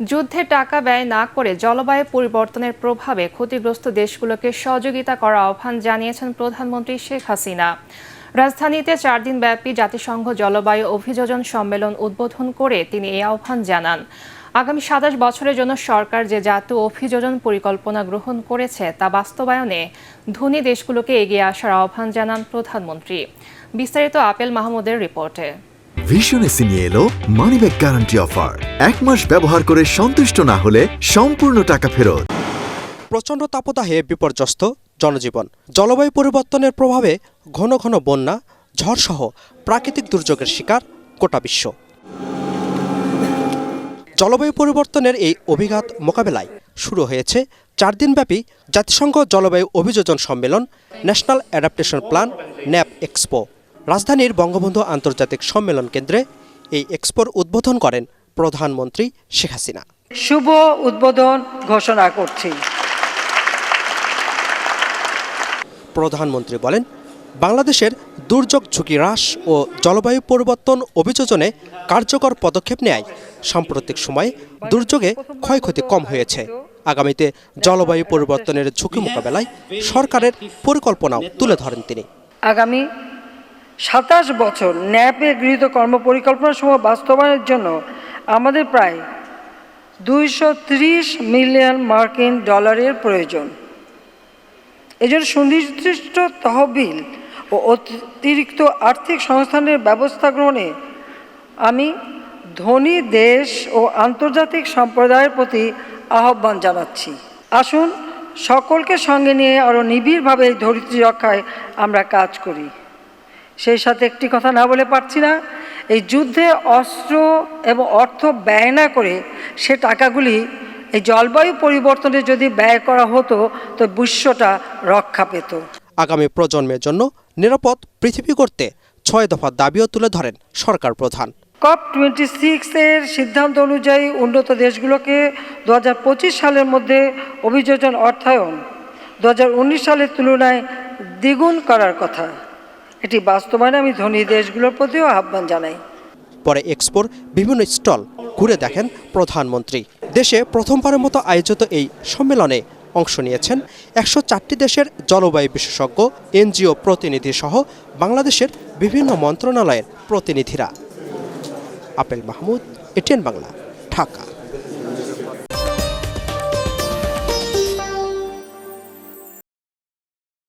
যুদ্ধে টাকা ব্যয় না করে জলবায়ু পরিবর্তনের প্রভাবে ক্ষতিগ্রস্ত দেশগুলোকে সহযোগিতা করার আহ্বান জানিয়েছেন প্রধানমন্ত্রী শেখ হাসিনা। রাজধানীতে 4 দিনব্যাপী জাতিসংঘ জলবায়ু অভিযোজন সম্মেলন উদ্বোধন করে তিনি এই আহ্বান জানান। আগামী 27 বছরের জন্য সরকার যে জাতীয় অভিযোজন পরিকল্পনা গ্রহণ করেছে তা বাস্তবায়নে ধনী দেশগুলোকে এগিয়ে আসার আহ্বান জানান প্রধানমন্ত্রী। বিস্তারিত আপেল মাহমুদের রিপোর্টে। ভিশন এসি নিয়ে এলো মানিব্যাগ গ্যারান্টি অফার। 1 মাস ব্যবহার করে সন্তুষ্ট না হলে সম্পূর্ণ টাকা ফেরত। প্রচণ্ড তাপদাহে বিপর্যস্ত জনজীবন, জলবায়ু পরিবর্তনের প্রভাবে ঘন ঘন বন্যা, ঝড়সহ প্রাকৃতিক দুর্যোগের শিকার গোটা বিশ্ব। জলবায়ু পরিবর্তনের এই অভিঘাত মোকাবেলায় শুরু হয়েছে 4 দিনব্যাপী জাতিসংঘ জলবায়ু অভিযোজন সম্মেলন, national adaptation plan nap expo. রাজধানীর বঙ্গবন্ধু আন্তর্জাতিক সম্মেলন কেন্দ্রে এই এক্সপোর উদ্বোধন করেন প্রধানমন্ত্রী শেখ হাসিনা। শুভ উদ্বোধন ঘোষণা করছি। প্রধানমন্ত্রী বলেন, বাংলাদেশের দুর্যোগ ঝুঁকি হ্রাস ও জলবায়ু পরিবর্তন অভিযোজনে কার্যকর পদক্ষেপ নেয় সাম্প্রতিক সময়ে দুর্যোগে ক্ষয়ক্ষতি কম হয়েছে। আগামীতে জলবায়ু পরিবর্তনের ঝুঁকি মোকাবেলায় সরকারের পরিকল্পনাও তুলে ধরেন তিনি। আগামী 27 বছর ন্যাপে গৃহীত কর্মপরিকল্পনা সমূহ বাস্তবায়নের জন্য আমাদের প্রায় 230 মিলিয়ন মার্কিন ডলারের প্রয়োজন। এজন্য সুনির্দিষ্ট তহবিল ও অতিরিক্ত আর্থিক সংস্থানের ব্যবস্থা গ্রহণে আমি ধনী দেশ ও আন্তর্জাতিক সম্প্রদায়ের প্রতি আহ্বান জানাচ্ছি। আসুন সকলকে সঙ্গে নিয়ে আরও নিবিড়ভাবে এই ধরিত্রী রক্ষায় আমরা কাজ করি। সেই সাথে একটি কথা না বলে পারছি না, এই যুদ্ধে অস্ত্র এবং অর্থ ব্যয় না করে সে টাকাগুলি এই জলবায়ু পরিবর্তনে যদি ব্যয় করা হতো তো বিশ্বটা রক্ষা পেত। আগামী প্রজন্মের জন্য নিরাপদ পৃথিবী করতে 6 দফা দাবিও তুলে ধরেন সরকার প্রধান। COP26 এর সিদ্ধান্ত অনুযায়ী উন্নত দেশগুলোকে 2025 সালের মধ্যে অভিযোজন অর্থায়ন 2019 সালের তুলনায় দ্বিগুণ করার কথা। এটি বাস্তবায়নে আমি ধনী দেশগুলোর প্রতিও আহ্বান জানাই। পরে এক্সপোর বিভিন্ন স্টল ঘুরে দেখেন প্রধানমন্ত্রী। দেশে প্রথমবারের মতো আয়োজিত এই সম্মেলনে অংশ নিয়েছেন 104টি দেশের জলবায়ু বিশেষজ্ঞ, এনজিও প্রতিনিধি সহ বাংলাদেশের বিভিন্ন মন্ত্রণালয়ের প্রতিনিধিরা। Apple Mahmud, ATN Bangla, Dhaka.